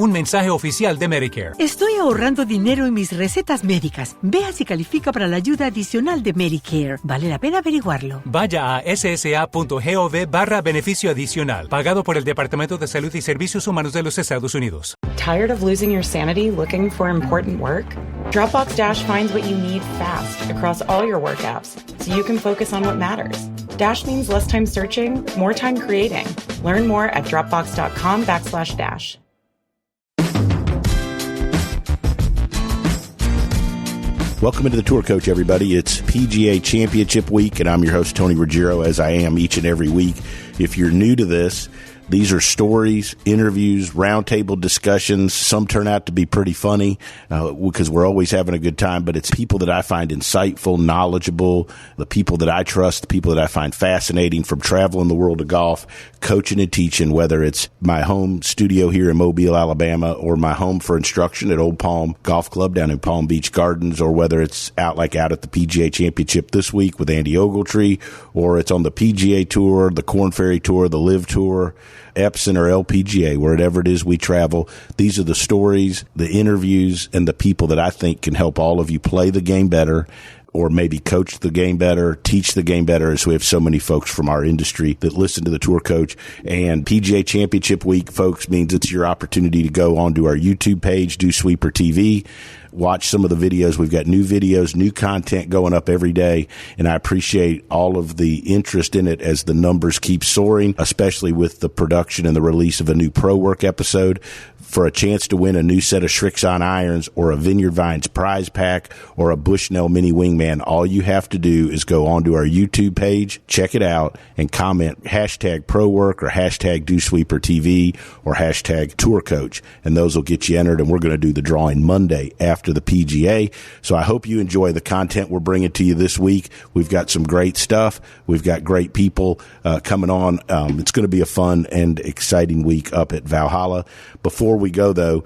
Un mensaje oficial de Medicare. Estoy ahorrando dinero en mis recetas médicas. Vea si califica para la ayuda adicional de Medicare. Vale la pena averiguarlo. Vaya a ssa.gov/beneficio adicional, pagado por el Departamento de Salud y Servicios Humanos de los Estados Unidos. Tired of losing your sanity looking for important work? Dropbox Dash finds what you need fast across all your work apps, so you can focus on what matters. Dash means less time searching, more time creating. Learn more at dropbox.com/dash. Welcome into the Tour Coach, everybody. It's PGA Championship week, and I'm your host, Tony Ruggiero, as I am each and every week. If you're new to this, these are stories, interviews, roundtable discussions. Some turn out to be pretty funny because we're always having a good time, but it's people that I find insightful, knowledgeable, the people that I trust, the people that I find fascinating from traveling the world of golf, coaching and teaching, whether it's my home studio here in Mobile, Alabama, or my home for instruction at Old Palm Golf Club down in Palm Beach Gardens, or whether it's out at the PGA Championship this week with Andy Ogletree, or it's on the PGA Tour, the Korn Ferry Tour, the Live Tour, Epson or LPGA, wherever it is we travel. These are the stories, the interviews, and the people that I think can help all of you play the game better, or maybe coach the game better, teach the game better, as we have so many folks from our industry that listen to the Tour Coach. And PGA Championship week, folks, means it's your opportunity to go onto our YouTube page, DewSweeperTV, watch some of the videos. We've got new videos, new content going up every day, and I appreciate all of the interest in it as the numbers keep soaring, especially with the production and the release of a new Pro Work episode. For a chance to win a new set of Srixon irons or a Vineyard Vines prize pack or a Bushnell mini Wingman, all you have to do is go onto our YouTube page, check it out, and comment hashtag Pro Work or hashtag DewSweeperTV or hashtag Tour Coach, and those will get you entered, and we're going to do the drawing Monday after the PGA. So I hope you enjoy the content we're bringing to you this week. We've got some great stuff. We've got great people coming on. It's going to be a fun and exciting week up at Valhalla. Before we go, though,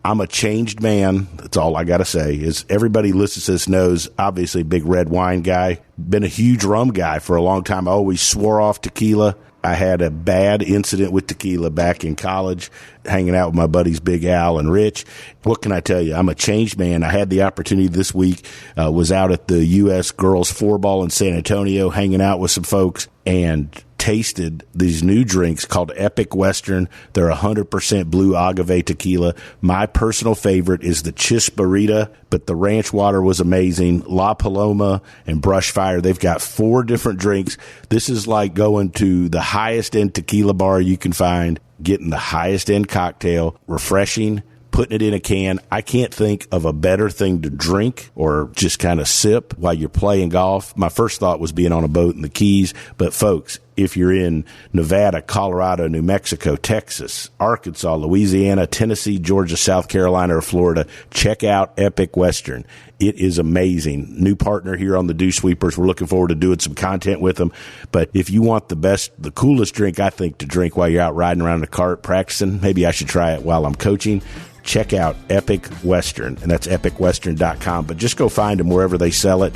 I'm a changed man. That's all I got to say. Is everybody listens to this knows, obviously, big red wine guy. Been a huge rum guy for a long time. I always swore off tequila. I had a bad incident with tequila back in college, hanging out with my buddies Big Al and Rich. What can I tell you? I'm a changed man. I had the opportunity this week, was out at the U.S. Girls 4-Ball in San Antonio, hanging out with some folks, and tasted these new drinks called Epic Western. They're 100% blue agave tequila. My personal favorite is the Chisparita, but the ranch water was amazing. La Paloma and Brush Fire. They've got 4 different drinks. This is like going to the highest end tequila bar you can find, getting the highest end cocktail, refreshing, putting it in a can. I can't think of a better thing to drink or just kind of sip while you're playing golf. My first thought was being on a boat in the Keys, but folks, if you're in Nevada, Colorado, New Mexico, Texas, Arkansas, Louisiana, Tennessee, Georgia, South Carolina, or Florida, check out Epic Western. It is amazing. New partner here on the Dew Sweepers. We're looking forward to doing some content with them. But if you want the coolest drink, I think, to drink while you're out riding around in the cart practicing, maybe I should try it while I'm coaching. Check out Epic Western, and that's epicwestern.com. But just go find them wherever they sell it.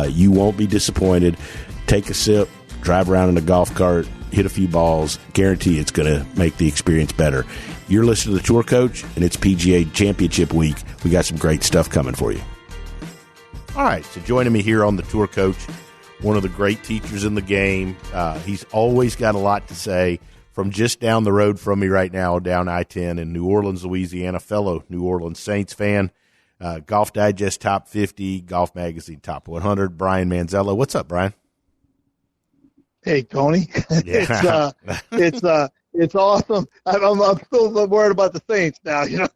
You won't be disappointed. Take a sip, drive around in a golf cart, hit a few balls. Guarantee it's going to make the experience better. You're listening to the Tour Coach, and it's PGA Championship week. We got some great stuff coming for you. All right, so joining me here on the Tour Coach, one of the great teachers in the game. He's always got a lot to say. From just down the road from me right now, down I-10 in New Orleans, Louisiana, fellow New Orleans Saints fan, Golf Digest Top 50, Golf Magazine Top 100, Brian Manzella. What's up, Brian? Hey, Tony. Yeah. It's awesome. I'm still worried about the Saints now. You know.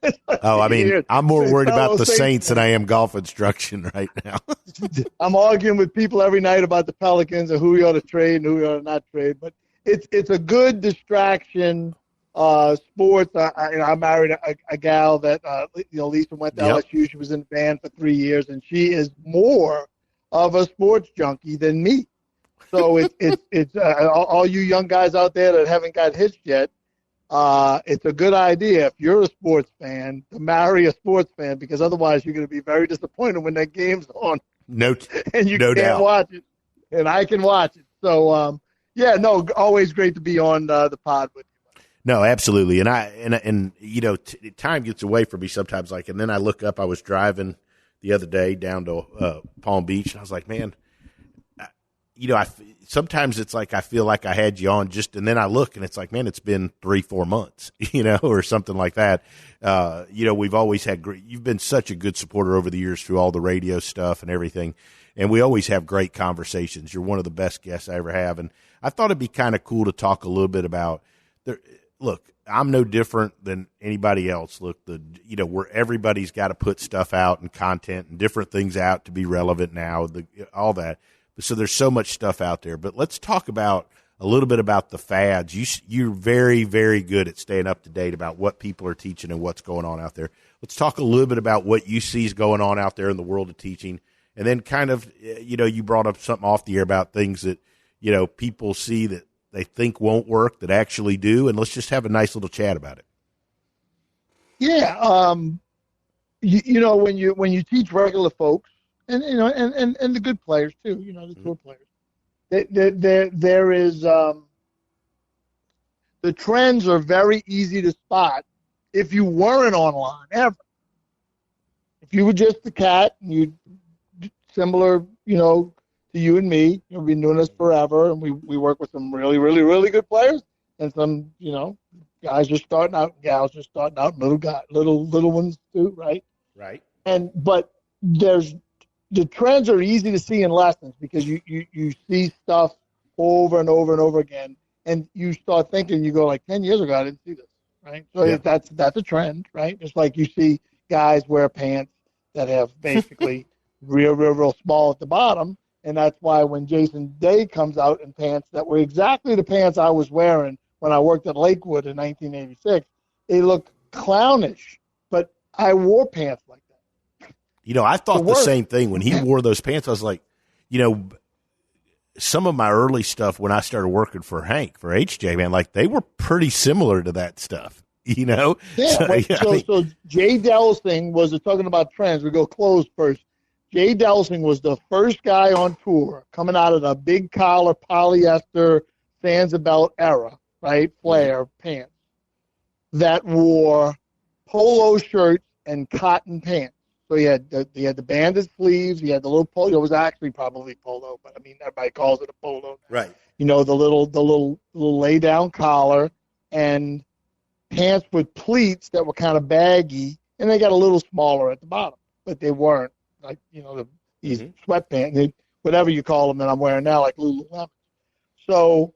I'm more worried about the Saints than I am golf instruction right now. I'm arguing with people every night about the Pelicans and who we ought to trade and who we ought to not trade, but it's a good distraction. Sports. I married a gal that Lisa went to LSU. She was in the band for 3 years, and she is more of a sports junkie than me. So it's all you young guys out there that haven't got hitched yet. It's a good idea if you're a sports fan to marry a sports fan, because otherwise you're going to be very disappointed when that game's on. And you can't watch it, and I can watch it. So. Always great to be on the pod with you. No, absolutely. And time gets away from me sometimes. Like, and then I look up, I was driving the other day down to Palm Beach, and I was like, man, sometimes it's like I feel like I had you on and then I look and it's like, man, it's been 3-4 months, or something like that. We've always had you've been such a good supporter over the years through all the radio stuff and everything. And we always have great conversations. You're one of the best guests I ever have. And I thought it'd be kind of cool to talk a little bit about look, I'm no different than anybody else. Look, where everybody's got to put stuff out and content and different things out to be relevant now, all that. So there's so much stuff out there. But let's talk about a little bit about the fads. You're very, very good at staying up to date about what people are teaching and what's going on out there. Let's talk a little bit about what you see is going on out there in the world of teaching. And then kind of, you brought up something off the air about things that, people see that they think won't work that actually do. And let's just have a nice little chat about it. Yeah. When you teach regular folks and the good players too, the tour players, there is, the trends are very easy to spot if you weren't online ever. If you were just a cat and you similar, to you and me. We've been doing this forever, and we work with some really, really, really good players, and some, guys just starting out, gals just starting out, little ones too, right? Right. But the trends are easy to see in lessons because you see stuff over and over and over again, and you start thinking, you go like 10 years ago, I didn't see this, right? So yeah. that's a trend, right? Just like you see guys wear pants that have basically real small at the bottom. And that's why when Jason Day comes out in pants that were exactly the pants I was wearing when I worked at Lakewood in 1986, they look clownish. But I wore pants like that. I thought the same thing. When he wore those pants, I was like, some of my early stuff when I started working for Hank, for HJ, man, like they were pretty similar to that stuff, Yeah. So Jay Delsing was talking about trends. We go clothes first. Jay Delsing was the first guy on tour coming out of the big collar polyester Sansa era, right? Flare pants that wore polo shirts and cotton pants. So he had the banded sleeves. He had the little polo. It was actually probably polo, but I mean everybody calls it a polo. Right. The little lay down collar and pants with pleats that were kind of baggy, and they got a little smaller at the bottom, but they weren't. Like, these sweatpants, whatever you call them that I'm wearing now, like Lululemon. So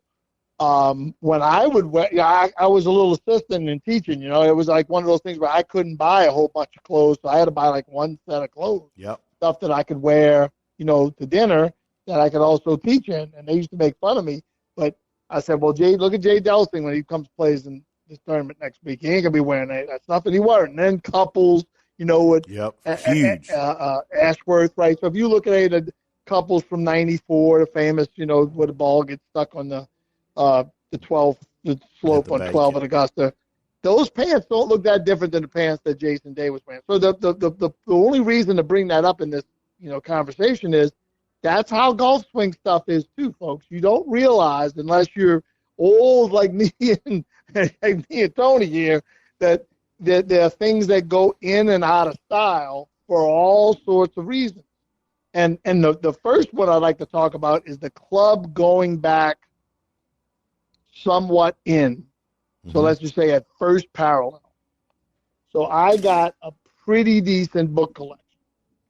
when I would wear, I was a little assistant in teaching, it was like one of those things where I couldn't buy a whole bunch of clothes. So I had to buy like one set of clothes, stuff that I could wear, to dinner that I could also teach in. And they used to make fun of me. But I said, well, look at Jay Delsing when he comes plays in this tournament next week. He ain't going to be wearing that stuff. And he weren't. And then couples, huge. Ashworth, right? So if you look at the couples from '94, the famous, where the ball gets stuck on the slope on 12 at Augusta, those pants don't look that different than the pants that Jason Day was wearing. So the only reason to bring that up in this, conversation is that's how golf swing stuff is too, folks. You don't realize unless you're old like me and Tony here that there are things that go in and out of style for all sorts of reasons. And the first one I'd like to talk about is the club going back somewhat in. So let's just say at first parallel. So I got a pretty decent book collection.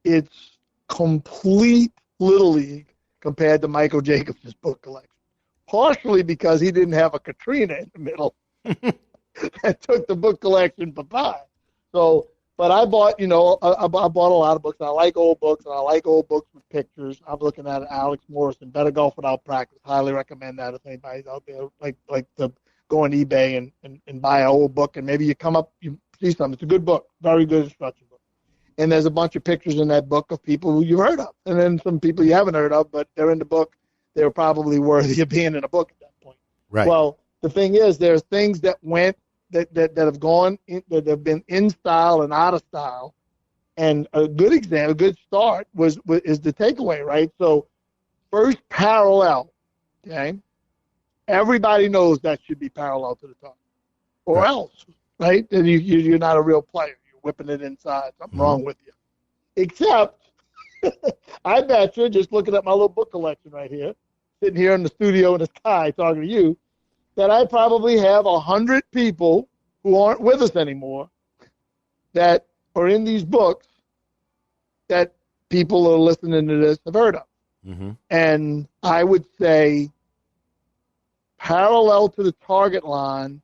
It's complete Little League compared to Michael Jacobs' book collection. Partially because he didn't have a Katrina in the middle. That took the book collection bye-bye. So, but I bought, I bought a lot of books. And I like old books, and I like old books with pictures. I'm looking at Alex Morrison, Better Golf Without Practice. Highly recommend that if anybody's out there like to go on eBay and buy an old book, and maybe you come up, you see something. It's a good book, very good instruction book. And there's a bunch of pictures in that book of people who you've heard of, and then some people you haven't heard of, but they're in the book. They're probably worthy of being in a book at that point. Right. Well, the thing is, there's things that went that have gone in, that have been in style and out of style, and a good example, a good start is the takeaway, right? So, first parallel, okay. Everybody knows that should be parallel to the top. or else, right? Then you're not a real player. You're whipping it inside. Something wrong with you. Except, I bet you, just looking at my little book collection right here, sitting here in the studio in the sky talking to you, that I probably have 100 people who aren't with us anymore that are in these books that people who are listening to this have heard of. Mm-hmm. And I would say parallel to the target line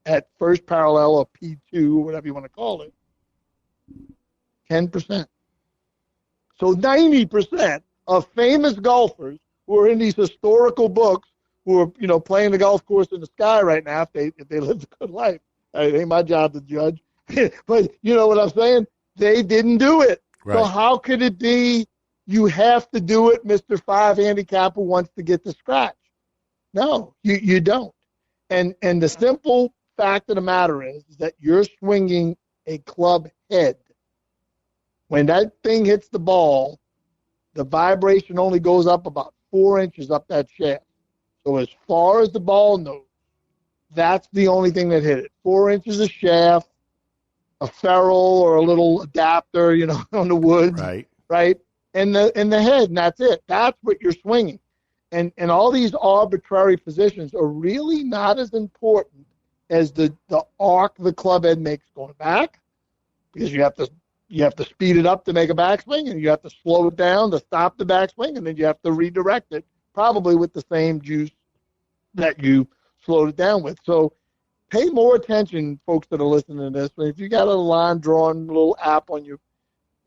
at first parallel or P2, whatever you want to call it, 10%. So 90% of famous golfers who are in these historical books who are, playing the golf course in the sky right now if they live a good life. It ain't my job to judge. But you know what I'm saying? They didn't do it. Right. So how could it be you have to do it, Mr. 5 handicap who wants to get the scratch? No, you don't. And the simple fact of the matter is that you're swinging a club head. When that thing hits the ball, the vibration only goes up about 4 inches up that shaft. So as far as the ball knows, that's the only thing that hit it. 4 inches of shaft, a ferrule or a little adapter, on the wood. Right? And the head, and that's it. That's what you're swinging. And all these arbitrary positions are really not as important as the arc the club head makes going back, because you have to speed it up to make a backswing, and you have to slow it down to stop the backswing, and then you have to redirect it, probably with the same juice that you slowed it down with. So pay more attention, folks that are listening to this. If you got a line drawing little app on your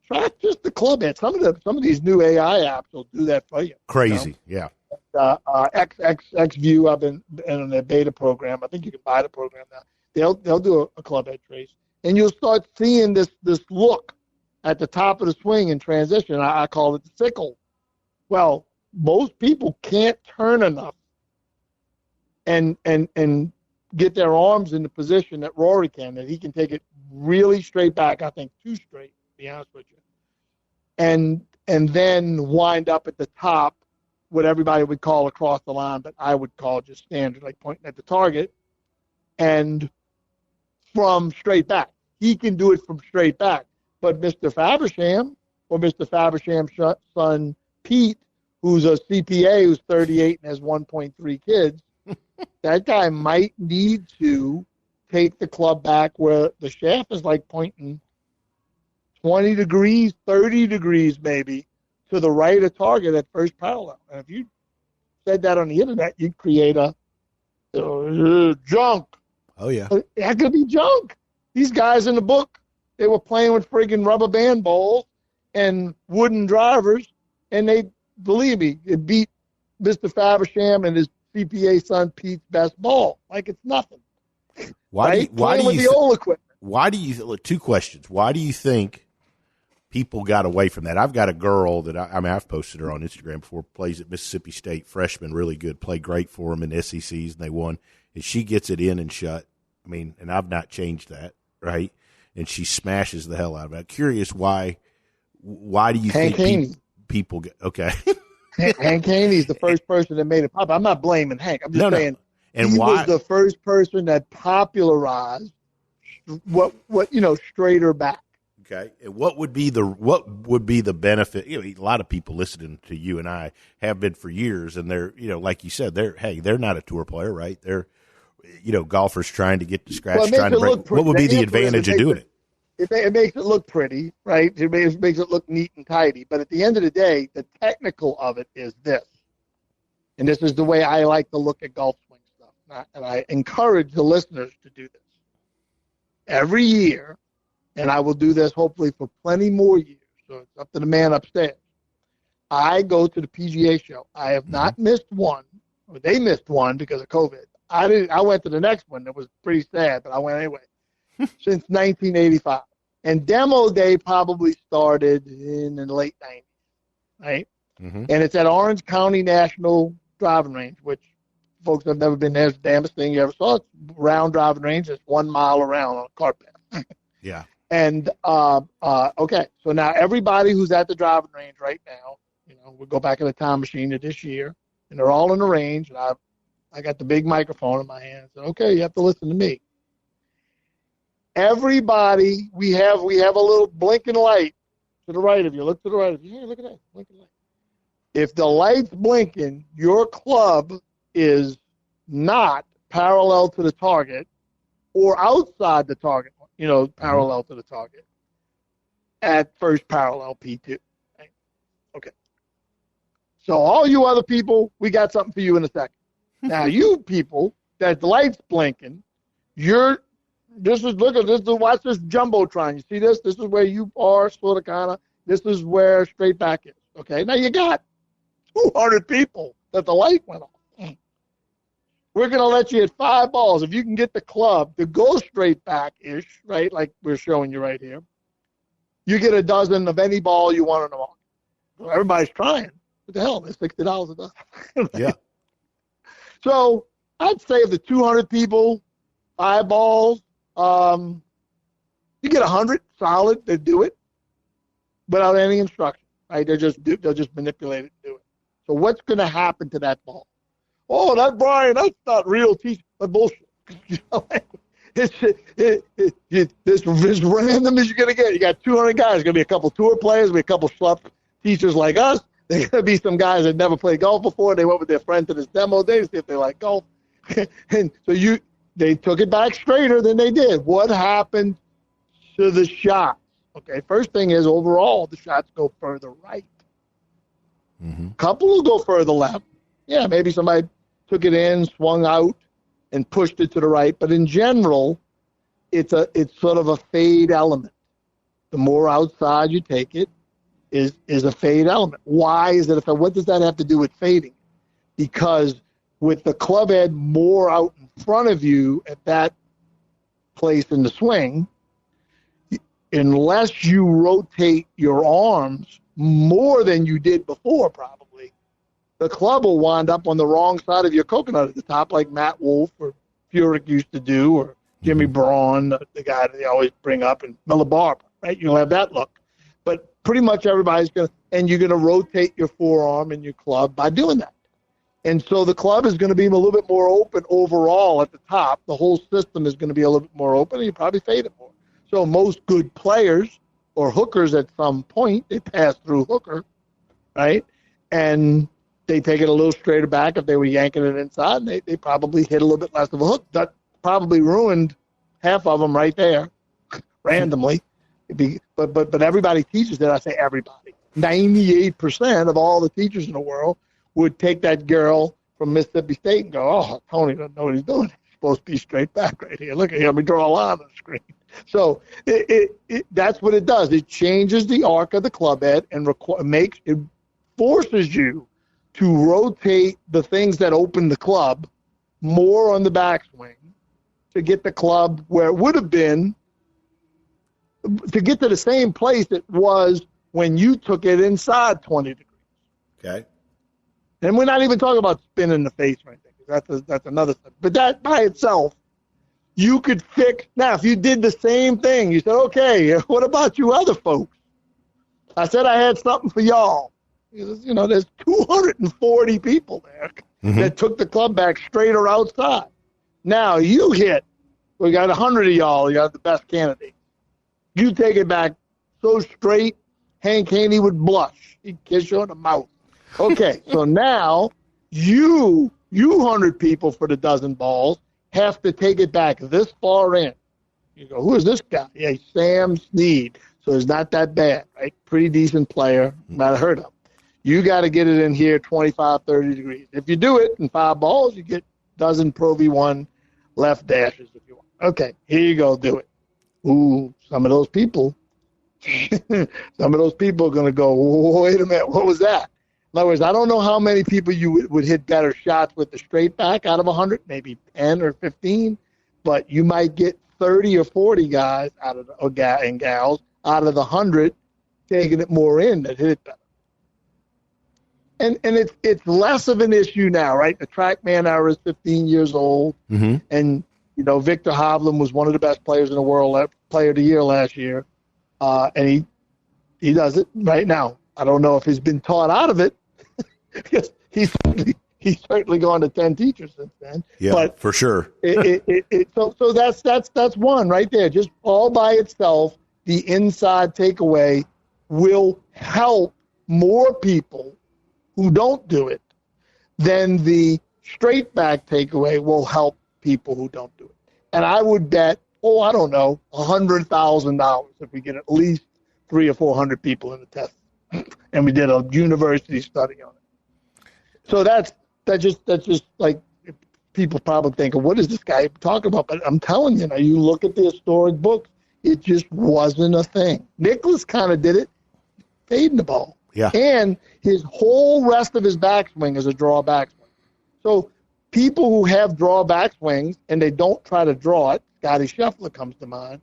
track, just the club head. Some of these new AI apps will do that for you. Crazy, yeah. XView, I've been in a beta program. I think you can buy the program now. They'll do a club head trace, and you'll start seeing this look at the top of the swing in transition. I call it the sickle. Well, most people can't turn enough and get their arms in the position that Rory can, that he can take it really straight back, I think too straight, to be honest with you, and then wind up at the top, what everybody would call across the line, but I would call just standard, like pointing at the target, and from straight back. He can do it from straight back. But Mr. Faversham, or Mr. Faversham's son, Pete, who's a CPA, who's 38 and has 1.3 kids, that guy might need to take the club back where the shaft is like pointing 20 degrees, 30 degrees maybe, to the right of target at first parallel. And if you said that on the internet, you'd create a junk. Oh, yeah. That could be junk. These guys in the book, they were playing with friggin' rubber band balls and wooden drivers, and they, believe me, it beat Mr. Faversham and his CPA son Pete's best ball. Like it's nothing. Why do you, two questions. Why do you think people got away from that? I've got a girl that I've posted her on Instagram before, plays at Mississippi State, freshman, really good, played great for them in SECs, and they won. And she gets it in and shut. I mean, and I've not changed that, right? And she smashes the hell out of it. I'm curious why do you think people get, okay. Hank Haney's the first person that made it pop. I'm not blaming Hank. I'm just saying and he why was the first person that popularized what straighter back. Okay, and what would be the benefit? A lot of people listening to you and I have been for years, and they're like you said, they're not a tour player, right? They're golfers trying to get to scratch, trying to break. What would be the advantage of doing it? It makes it look pretty, right? It makes it look neat and tidy. But at the end of the day, the technical of it is this. And this is the way I like to look at golf swing stuff. And I encourage the listeners to do this. Every year, and I will do this hopefully for plenty more years, so it's up to the man upstairs, I go to the PGA show. I have not missed one. Or they missed one because of COVID. I went to the next one. It was pretty sad, but I went anyway. Since 1985. And demo day probably started in the late 90s, right? Mm-hmm. And it's at Orange County National Driving Range, which folks have never been there. It's the damnest thing you ever saw. It's a round driving range. It's 1 mile around on a cart path. Yeah. And, okay, so now everybody who's at the driving range right now, we'll go back in the time machine to this year, and they're all in the range, and I got the big microphone in my hand. I said, okay, you have to listen to me. everybody, we have a little blinking light to the right of you. Look to the right of you. Hey, look at that, blinking light. If the light's blinking, your club is not parallel to the target or outside the target, parallel to the target at first parallel P2. Okay. So all you other people, we got something for you in a second. Now you people, that the light's blinking, watch this Jumbotron. You see this? This is where you are sort of kind of, this is where straight back is. Okay. Now you got 200 people that the light went off. We're going to let you hit 5 balls. If you can get the club to go straight back-ish, right, like we're showing you right here, you get a dozen of any ball you want on the market. Well, everybody's trying. What the hell? It's $60 a dozen. Yeah. So I'd say of the 200 people, 5 balls, you get 100 solid that do it without any instruction. Right? They'll just manipulate it and do it. So what's going to happen to that ball? Oh, Brian, that's not real teaching. That's bullshit. It's as random as you're going to get. You got 200 guys. There's going to be a couple tour players, be a couple schluff teachers like us. There's going to be some guys that never played golf before. They went with their friend to this demo day to see if they like golf. And so they took it back straighter than they did. What happened to the shots? Okay, first thing is overall the shots go further right. Mm-hmm. Couple will go further left. Yeah, maybe somebody took it in, swung out, and pushed it to the right. But in general, it's sort of a fade element. The more outside you take it is a fade element. Why is it what does that have to do with fading? Because with the club head more out in front of you at that place in the swing, unless you rotate your arms more than you did before probably, the club will wind up on the wrong side of your coconut at the top, like Matt Wolff or Furyk used to do, or Jimmy Braun, the guy that they always bring up, and Miller Barber, right? You'll have that look. But pretty much everybody's and you're going to rotate your forearm and your club by doing that. And so the club is going to be a little bit more open overall at the top. The whole system is going to be a little bit more open, and you probably fade it more. So most good players or hookers at some point, they pass through hooker, right? And they take it a little straighter back if they were yanking it inside, and they probably hit a little bit less of a hook. That probably ruined half of them right there, randomly. But everybody teaches it. I say everybody. 98% of all the teachers in the world would take that girl from Mississippi State and go, oh, Tony doesn't know what he's doing. He's supposed to be straight back right here. Look at him. Let me draw a line on the screen. So that's what it does. It changes the arc of the club head and it forces you to rotate the things that open the club more on the backswing to get the club where it would have been, to get to the same place it was when you took it inside 20 degrees. Okay. And we're not even talking about spinning the face or anything. That's another thing. But that by itself, you could fix. Now, if you did the same thing, you said, okay, what about you other folks? I said I had something for y'all. You know, there's 240 people there that took the club back straight or outside. Now, we got 100 of y'all. You got the best candidate. You take it back so straight, Hank Haney would blush. He'd kiss you on the mouth. Okay, so now you 100 people for the dozen balls have to take it back this far in. You go, who is this guy? Yeah, Sam Snead. So it's not that bad, right? Pretty decent player. Might have heard of him. You got to get it in here 25, 30 degrees. If you do it in 5 balls, you get dozen Pro V1 left dashes if you want. Okay, here you go. Do it. Ooh, some of those people are going to go, wait a minute, what was that? In other words, I don't know how many people you would hit better shots with the straight back out of 100, maybe 10 or 15, but you might get 30 or 40 guys and gals out of the 100 taking it more in that hit it better. And it's less of an issue now, right? The TrackMan era is 15 years old, and Victor Hovland was one of the best players in the world, Player of the Year last year, and he does it right now. I don't know if he's been taught out of it because he he's certainly gone to 10 teachers since then. Yeah, but for sure. So that's one right there. Just all by itself, the inside takeaway will help more people who don't do it than the straight back takeaway will help people who don't do it. And I would bet, I don't know, $100,000 if we get at least 300 or 400 people in the test, and we did a university study on it. So that's just like people probably think, what is this guy talking about? But I'm telling you, now you look at the historic books, it just wasn't a thing. Nicklaus kind of did it, fading the ball. Yeah. And his whole rest of his backswing is a draw backswing. So people who have draw backswings and they don't try to draw it, Scotty Scheffler comes to mind,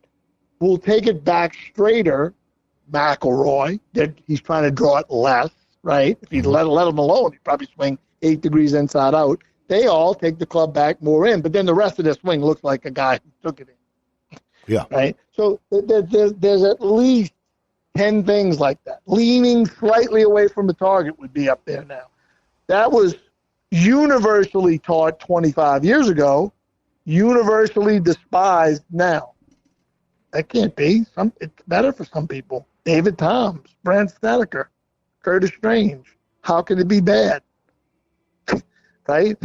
will take it back straighter. McIlroy, that he's trying to draw it less, right? If he let him alone, he'd probably swing 8 degrees inside out. They all take the club back more in, but then the rest of their swing looks like a guy who took it in. Yeah. Right? So there's at least 10 things like that. Leaning slightly away from the target would be up there now. That was universally taught 25 years ago, universally despised now. That can't be. It's better for some people. David Toms, Brent Snedeker, Curtis Strange. How can it be bad? Right?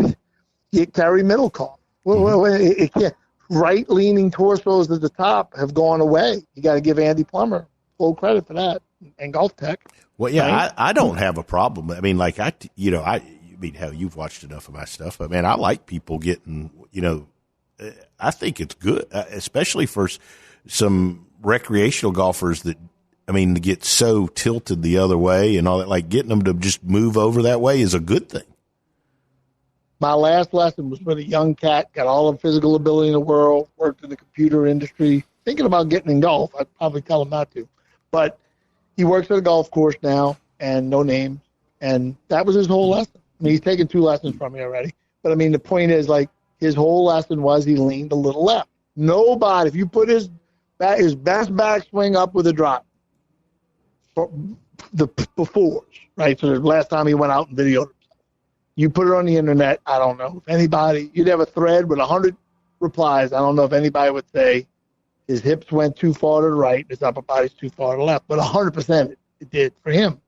Terry Middlecoff. Well, it can't. Right-leaning torsos at the top have gone away. You got to give Andy Plummer full credit for that, and Golf Tech. Well, yeah, right? I don't have a problem. I mean, like hell, you've watched enough of my stuff. But man, I like people getting, I think it's good, especially for some recreational golfers that, to get so tilted the other way and all that, like getting them to just move over that way is a good thing. My last lesson was with a young cat, got all the physical ability in the world, worked in the computer industry, thinking about getting in golf. I'd probably tell him not to. But he works at a golf course now, and no names, and that was his whole lesson. He's taken 2 lessons from me already. But, the point is, like, his whole lesson was he leaned a little left. Nobody, if you put his best backswing up with a drop, the befores, right? So the last time he went out and videoed himself. You put it on the internet, I don't know if anybody, you'd have a thread with 100 replies. I don't know if anybody would say his hips went too far to the right, his upper body's too far to the left, but 100% it did for him.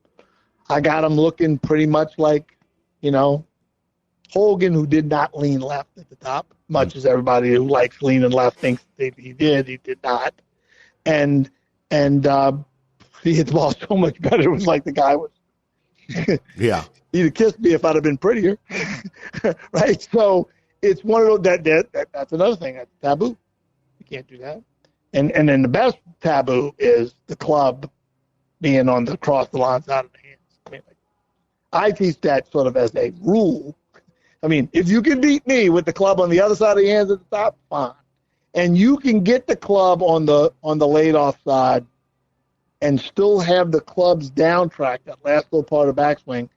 I got him looking pretty much like, Hogan, who did not lean left at the top, much as everybody who likes leaning left thinks he did not. And he hit the ball so much better. It was like the guy was. Yeah. He'd have kissed me if I'd have been prettier. Right? So it's one of those, that's another thing. That's taboo. You can't do that. And then the best taboo is the club being on the cross the line side of the hands. I teach that sort of as a rule. If you can beat me with the club on the other side of the hands at the top, fine. And you can get the club on the laid off side and still have the club's down track, that last little part of backswing,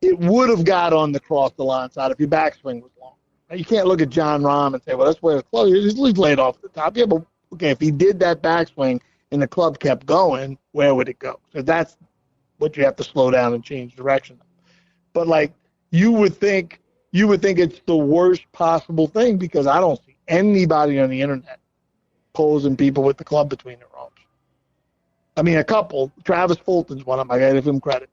it would have got on the cross the line side if your backswing was long. Now, you can't look at John Rahm and say, well, that's where the club is. He's laid off at the top. Yeah, but okay, if he did that backswing and the club kept going, where would it go? So that's what you have to slow down and change direction. But like you would think it's the worst possible thing because I don't see anybody on the internet posing people with the club between their arms. A couple. Travis Fulton's one of them. I got to give him credit.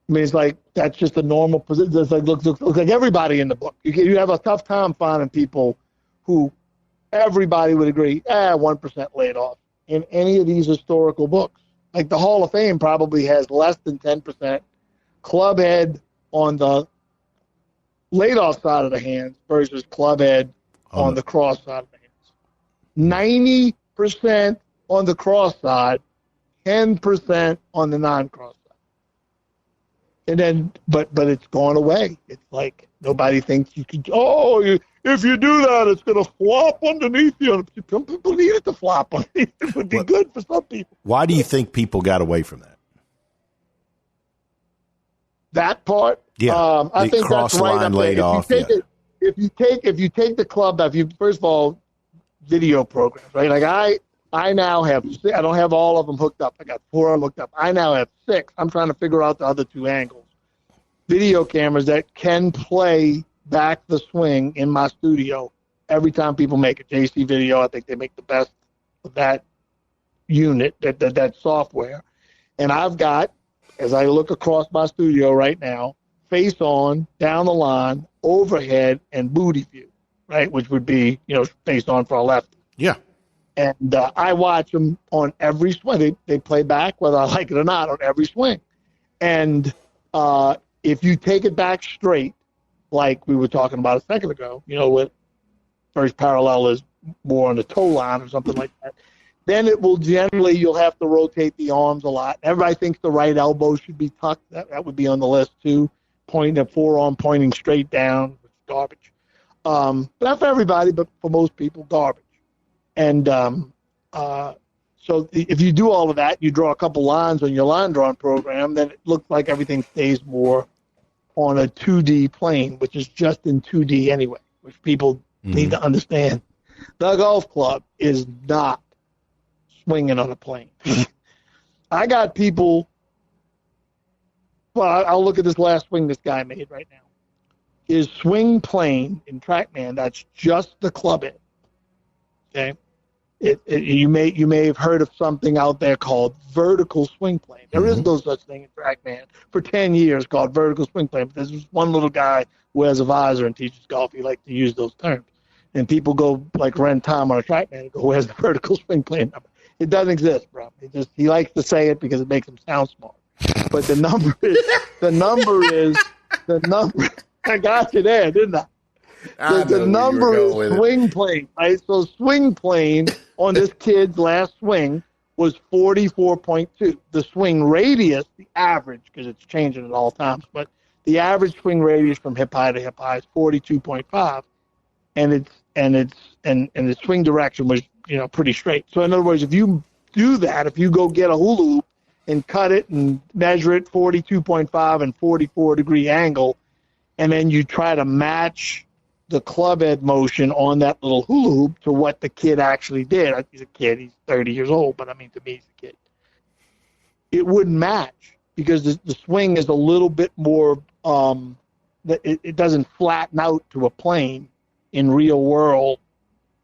It's like that's just a normal position. It's like looks like everybody in the book. You have a tough time finding people who everybody would agree 1% laid off in any of these historical books. Like the Hall of Fame probably has less than 10% club head on the laid off side of the hands versus club head on the cross side of the hands. 90% on the cross side, 10% on the non-cross side. And then, but it's gone away. It's like nobody thinks you can. If you do that, it's going to flop underneath you. Some people need it to flop underneath. It would be good for some people. Why do you think people got away from that? That part, yeah, I think cross that's right. line laid off. If you take the club, first of all, video programs, right? Like I now have, I don't have all of them hooked up. I got 4 hooked up. I now have 6. I'm trying to figure out the other 2 angles. video cameras that can play back the swing in my studio every time people make a JC video. I think they make the best of that unit, that software. And I've got, as I look across my studio right now, face on, down the line, overhead, and booty view, right, which would be, face on for a lefty. Yeah. And I watch them on every swing. They play back, whether I like it or not, on every swing. And if you take it back straight, like we were talking about a second ago, with first parallel is more on the toe line or something like that, then it will generally, you'll have to rotate the arms a lot. Everybody thinks the right elbow should be tucked. That would be on the list too. Pointing the forearm pointing straight down, which is garbage. But not for everybody, but for most people, garbage. And so if you do all of that, you draw a couple lines on your line drawing program, then it looks like everything stays more on a 2D plane, which is just in 2D anyway, which people need to understand. The golf club is not swinging on a plane. I got people, well, I'll look at this last swing this guy made right now. His swing plane in TrackMan, that's just the club end. Okay? You may have heard of something out there called vertical swing plane. There is no such thing in TrackMan for 10 years called vertical swing plane. But there's one little guy who wears a visor and teaches golf. He likes to use those terms. And people go like Ren Tom on a TrackMan and go, where's the vertical swing plane number? It doesn't exist, bro. He likes to say it because it makes him sound smart. But the number is I got you there, didn't I? The number is swing plane, right? So swing plane on this kid's last swing was 44.2. The swing radius, the average, because it's changing at all times, but the average swing radius from hip high to hip high is 42.5, and the swing direction was pretty straight. So in other words, if you do that, if you go get a hula hoop and cut it and measure it 42.5 and 44 degree angle, and then you try to match the club head motion on that little hula hoop to what the kid actually did. He's a kid. He's 30 years old, but I mean, to me, he's a kid. It wouldn't match because the swing is a little bit more, it doesn't flatten out to a plane in real world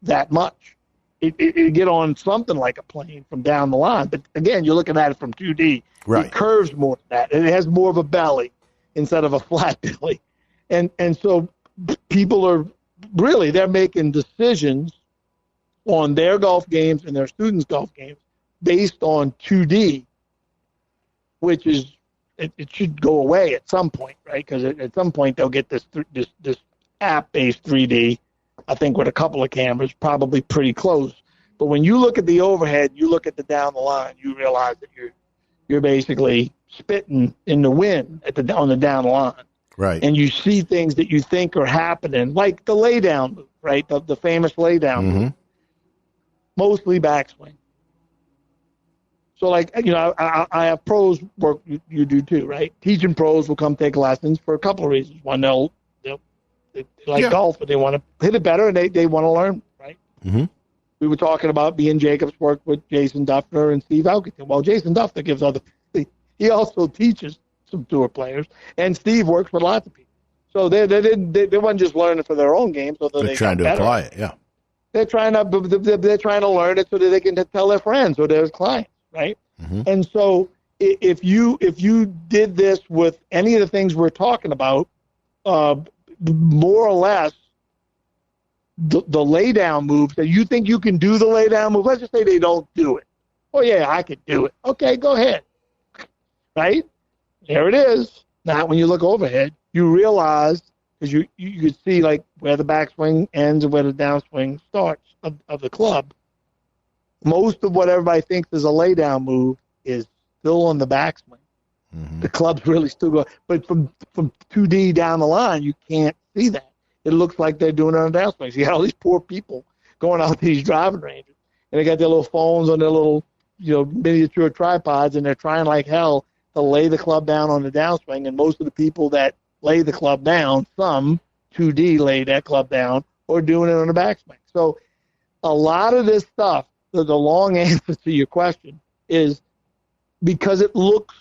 that much. It get on something like a plane from down the line. But again, you're looking at it from 2D. Right. It curves more than that. And it has more of a belly instead of a flat belly. And so people are really, they're making decisions on their golf games and their students' golf games based on 2D, which is, it should go away at some point, right? Because at some point they'll get this app-based 3D, I think with a couple of cameras, probably pretty close. But when you look at the overhead, you look at the down the line, you realize that you're basically spitting in the wind on the down the line. Right. And you see things that you think are happening, like the laydown move, right? The famous laydown move. Mostly backswing. So, like, I have pros work you do too, right? Teaching pros will come take lessons for a couple of reasons. One, they like golf, but they want to hit it better, and they want to learn, right? We were talking about B and Jacobs worked with Jason Duffner and Steve Elkington. Well, Jason Duffner gives he also teaches some tour players, and Steve works with lots of people. So they weren't just learning for their own game, so that they're trying to apply it. Yeah, they're trying to learn it so that they can tell their friends or their clients, right? And so if you did this with any of the things we're talking about, more or less, the laydown moves that you think you can do the laydown move. Let's just say they don't do it. Oh yeah, I could do it. Okay, go ahead. Right? There it is. Now, when you look overhead, you realize, because you can see like where the backswing ends and where the downswing starts of the club. Most of what everybody thinks is a laydown move is still on the backswing. The club's really still going. But from 2D down the line, you can't see that. It looks like they're doing it on the downswing. So you got all these poor people going out to these driving ranges, and they got their little phones on their little, miniature tripods, and they're trying like hell to lay the club down on the downswing. And most of the people that lay the club down, some 2D lay that club down, or doing it on the backswing. So a lot of this stuff, the long answer to your question is because it looks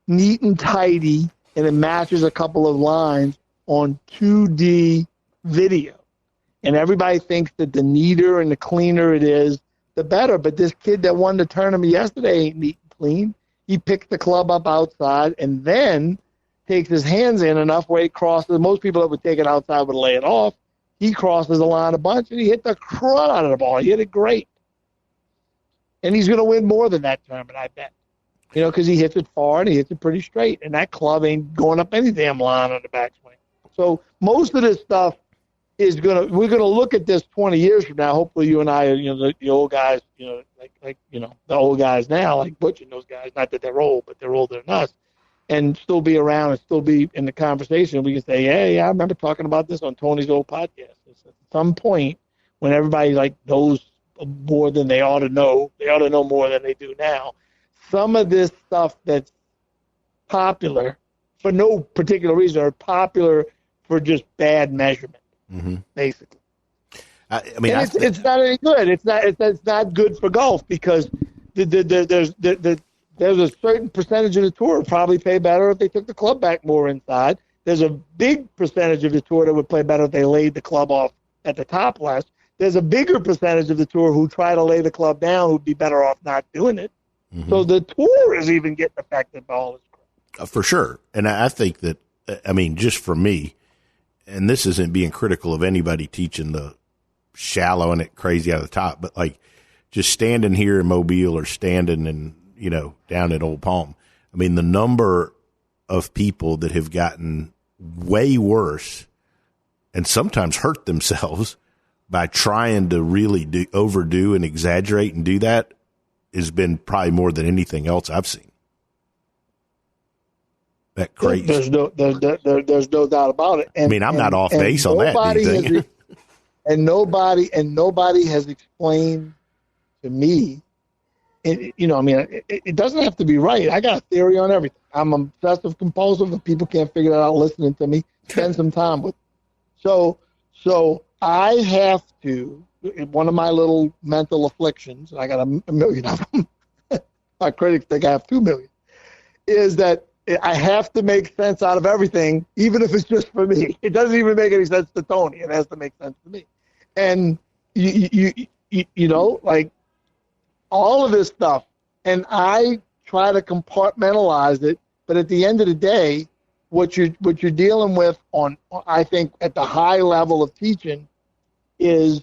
neat and tidy and it matches a couple of lines on 2D video. And everybody thinks that the neater and the cleaner it is, the better. But this kid that won the tournament yesterday ain't neat and clean. He picked the club up outside and then takes his hands in enough where he crosses. Most people that would take it outside would lay it off. He crosses the line a bunch, and he hit the crud out of the ball. He hit it great. And he's going to win more than that tournament, I bet. Because he hits it far and he hits it pretty straight. And that club ain't going up any damn line on the backswing. So most of this stuff we're going to look at this 20 years from now. Hopefully you and I are, the old guys, the old guys now, like Butch and those guys, not that they're old, but they're older than us, and still be around and still be in the conversation. We can say, hey, I remember talking about this on Tony's old podcast. At some point when everybody knows more than they ought to know more than they do now. Some of this stuff that's popular for no particular reason or popular for just bad measurement, basically. It's not any good. It's not good for golf because there's a certain percentage of the tour would probably play better if they took the club back more inside. There's a big percentage of the tour that would play better if they laid the club off at the top less. There's a bigger percentage of the tour who try to lay the club down who'd be better off not doing it. So the tour is even getting affected by all this crap. For sure. And I think that, just for me, and this isn't being critical of anybody teaching the shallow and it crazy out of the top, but just standing here in Mobile or standing in, down at Old Palm. The number of people that have gotten way worse and sometimes hurt themselves by trying to really overdo and exaggerate and do that has been probably more than anything else I've seen. That crazy. There's no doubt about it. And, I'm not off base on that. Do you think? Nobody has explained to me. It doesn't have to be right. I got a theory on everything. I'm obsessive compulsive. If people can't figure that out listening to me, spend some time with me. So I have to. One of my little mental afflictions, and I got a million of them. My critics think I have 2 million. Is that I have to make sense out of everything, even if it's just for me. It doesn't even make any sense to Tony. It has to make sense to me. And all of this stuff, and I try to compartmentalize it. But at the end of the day, what you're dealing with I think at the high level of teaching is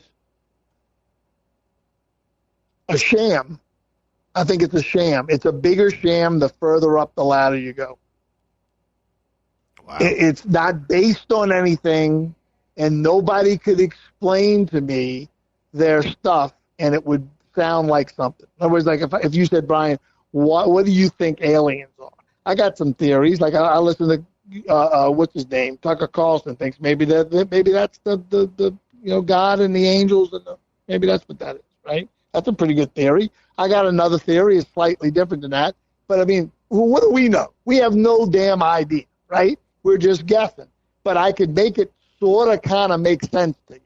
a sham. I think it's a sham. It's a bigger sham the further up the ladder you go. Wow. It's not based on anything, and nobody could explain to me their stuff, and it would sound like something. In other words, if you said, Brian, what do you think aliens are? I got some theories. I listen to what's his name, Tucker Carlson thinks maybe that's the God and the angels, and maybe that's what that is, right? That's a pretty good theory. I got another theory. It's slightly different than that. But, what do we know? We have no damn idea, right? We're just guessing. But I could make it sort of kind of make sense to you.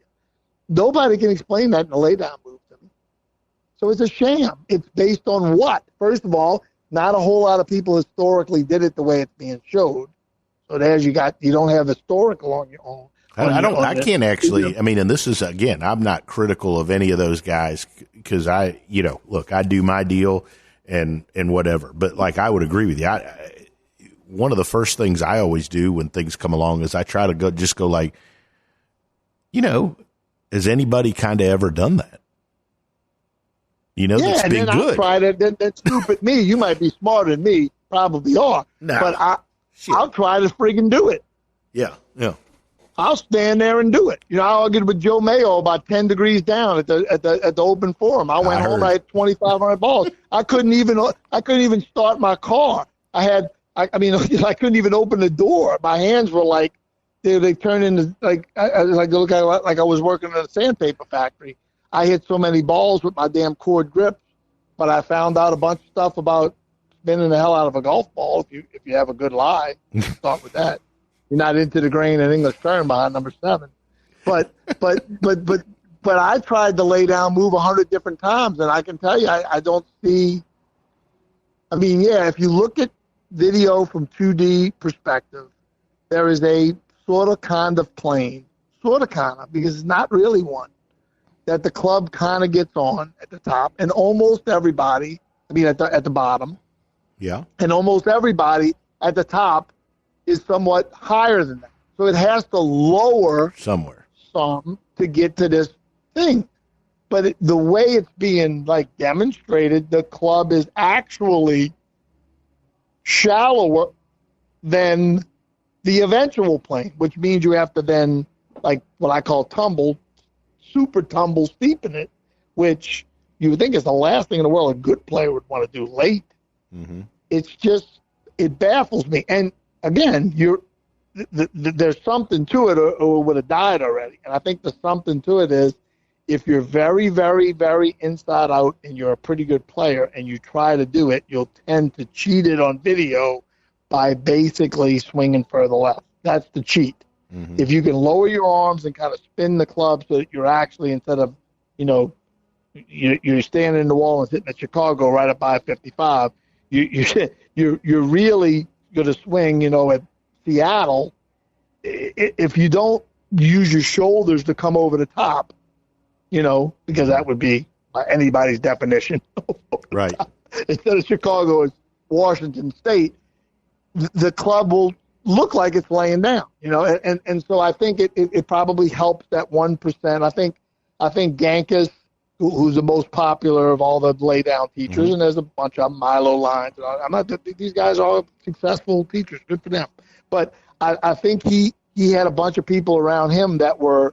Nobody can explain that in the laydown move to me. So it's a sham. It's based on what? First of all, not a whole lot of people historically did it the way it's being showed. So you don't have historical on your own. I can't actually, and this is, again, I'm not critical of any of those guys because I do my deal and whatever. But I would agree with you. One of the first things I always do when things come along is I try to go has anybody kind of ever done that? That's been good. I'll try that stupid me. You might be smarter than me, probably are. Nah, but I'll try to friggin' do it. Yeah. I'll stand there and do it. I argued with Joe Mayo about 10 degrees down at the open forum. I went home. I had 2,500 balls. I couldn't even start my car. I couldn't even open the door. My hands were they turned into I look at it like I was working in a sandpaper factory. I hit so many balls with my damn cord grip, but I found out a bunch of stuff about spinning the hell out of a golf ball. If you have a good lie, start with that. You're not into the grain and English term behind number 7. But I tried to lay down move 100 different times, and I can tell you I don't see. If you look at video from 2D perspective, there is a sort of kind of plane, because it's not really one, that the club kind of gets on at the top, and almost everybody, at the bottom, Yeah. and almost everybody at the top is somewhat higher than that. So it has to lower Somewhere. some to get to this thing. But the way it's being demonstrated, the club is actually shallower than the eventual plane, which means you have to then, what I call super tumble steepen it, which you would think is the last thing in the world a good player would want to do late. Mm-hmm. It's just, it baffles me. And again, there's something to it, or it would have died already. And I think the something to it is, if you're very, very, very inside out and you're a pretty good player and you try to do it, you'll tend to cheat it on video by basically swinging further left. That's the cheat. Mm-hmm. If you can lower your arms and kind of spin the club so that you're actually, instead of, you're standing in the wall and hitting at Chicago right at 555, you're really going to swing, at Seattle. If you don't use your shoulders to come over the top, because that would be anybody's definition. Right. Instead of Chicago, it's Washington State. The club will look like it's laying down, and so I think it probably helps that 1%. I think Gankas, who's the most popular of all the lay down teachers, Mm-hmm. and there's a bunch of Milo Lines. These guys are all successful teachers. Good for them. But I think he had a bunch of people around him that were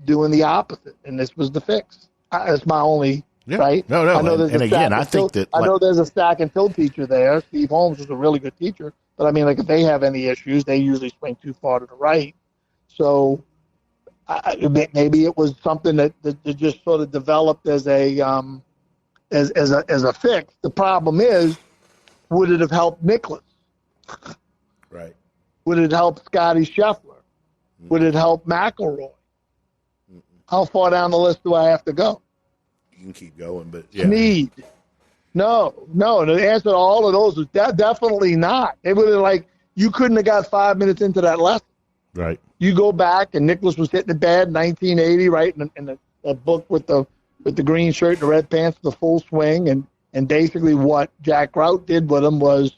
doing the opposite, and this was the fix. That's my only right. No. I know And again, I think that I know there's a stack and fill teacher there. Steve Holmes is a really good teacher, but if they have any issues, they usually swing too far to the right. So maybe it was something that just sort of developed as a fix. The problem is, would it have helped Nicklaus? Right. Would it help Scotty Scheffler? Would it help McIlroy? How far down the list do I have to go? You can keep going, but yeah. Snead. No. The answer to all of those is definitely not. They would have you couldn't have got 5 minutes into that lesson. Right. You go back, and Nicklaus was hitting the bad 1980, right, in the book with the green shirt and the red pants, the full swing, and basically what Jack Grout did with him was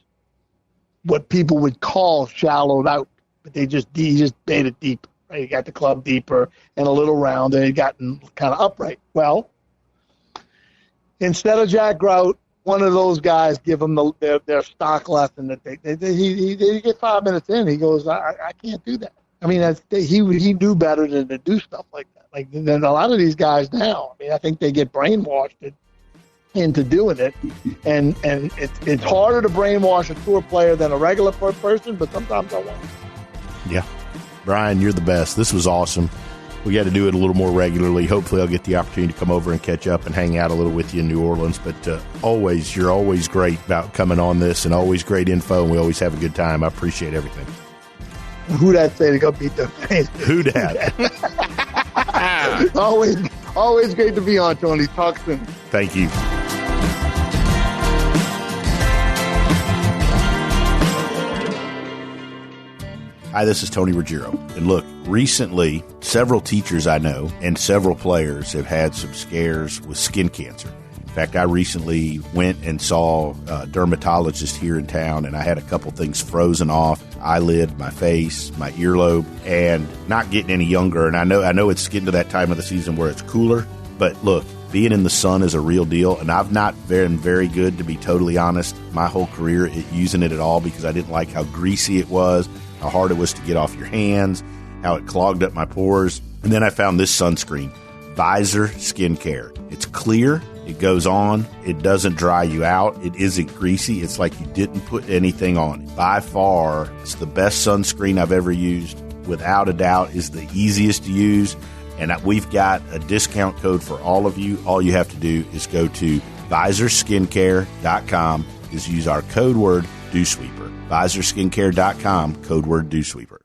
what people would call shallowed out, but he just made it deep. Right? He got the club deeper and a little rounder, and he gotten kind of upright. Well, instead of Jack Grout, one of those guys give them their stock lesson that he get 5 minutes in. He goes, I can't do that. He knew better than to do stuff like that. Than a lot of these guys now. I think they get brainwashed into doing it, and it's harder to brainwash a tour player than a regular person. But sometimes I want. Yeah. Brian, you're the best. This was awesome. We got to do it a little more regularly. Hopefully I'll get the opportunity to come over and catch up and hang out a little with you in New Orleans. But you're always great about coming on this, and always great info, and we always have a good time. I appreciate everything. Who that say to go beat the face? Who dat? Always great to be on, Tony. Talk soon. Thank you. Hi, this is Tony Ruggiero. And look, recently, several teachers I know and several players have had some scares with skin cancer. In fact, I recently went and saw a dermatologist here in town, and I had a couple things frozen off, eyelid, my face, my earlobe, and not getting any younger. And I know it's getting to that time of the season where it's cooler, but look, being in the sun is a real deal, and I've not been very good, to be totally honest, my whole career at using it at all, because I didn't like how greasy it was, how hard it was to get off your hands, how it clogged up my pores. And then I found this sunscreen, Visor Skincare. It's clear, it goes on, it doesn't dry you out, it isn't greasy, it's like you didn't put anything on it. By far, it's the best sunscreen I've ever used. Without a doubt, is the easiest to use. And we've got a discount code for all of you. All you have to do is go to visorskincare.com, use our code word DewSweeper. visorskincare.com, code word DewSweeper.